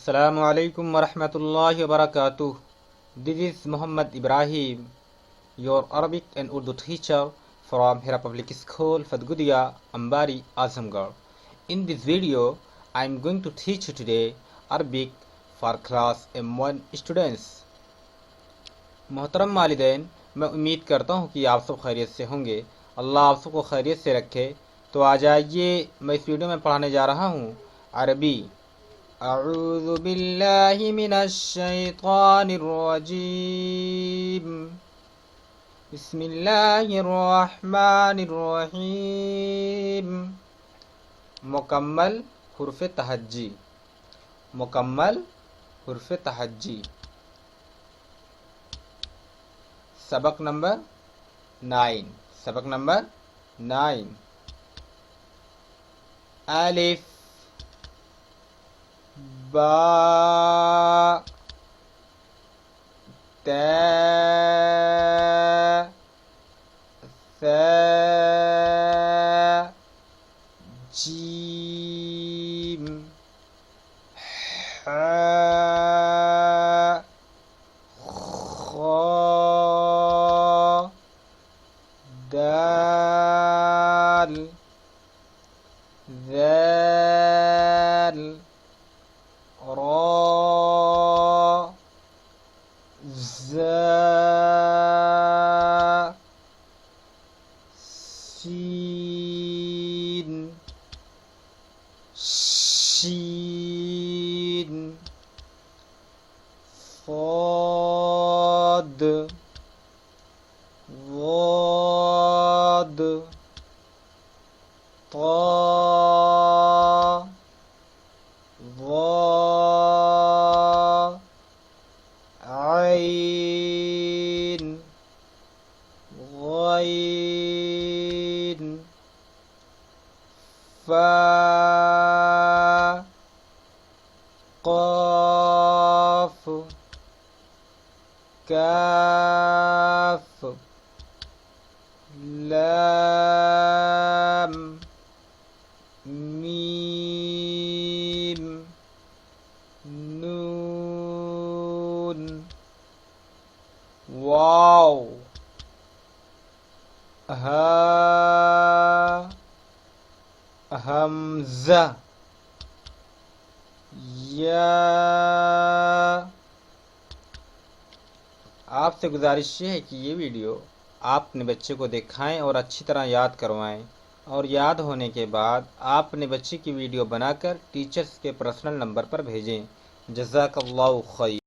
Assalamu alaikum warahmatullahi wabarakatuh. This is Muhammad Ibrahim, your Arabic and Urdu teacher from Hira Public School, Fadgudiya, Ambari, Azamgarh. In this video, I am going to teach you today Arabic for class M1 students. मोहतरम वालिदैन, मैं उम्मीद करता हूँ कि आप सब खैरियत से होंगे। अल्लाह आप सबको खैरियत से रखे। तो आ जाइए, मैं इस वीडियो में पढ़ाने जा रहा हूँ अरबी। अऊज़ु बिल्लाहि मिनश शैतानिर रजीम। बिस्मिल्लाहिर रहमानिर रहीम। मुकम्मल हुर्फ़ तहज्जी। मुकम्मल हुर्फ़ तहज्जी। सबक नंबर 9। सबक नंबर 9। अलिफ बा ता सा जीम हा खा दाल ذال را زا سين شين صاد ضاد طا ضا عين غين فا قاف كاف لام ميم نون واو ها همزة या। आपसे गुजारिश ये है कि ये वीडियो आप अपने बच्चे को दिखाएं और अच्छी तरह याद करवाएं, और याद होने के बाद आप अपने बच्चे की वीडियो बनाकर टीचर्स के पर्सनल नंबर पर भेजें। जज़ाकल्लाहु खैर।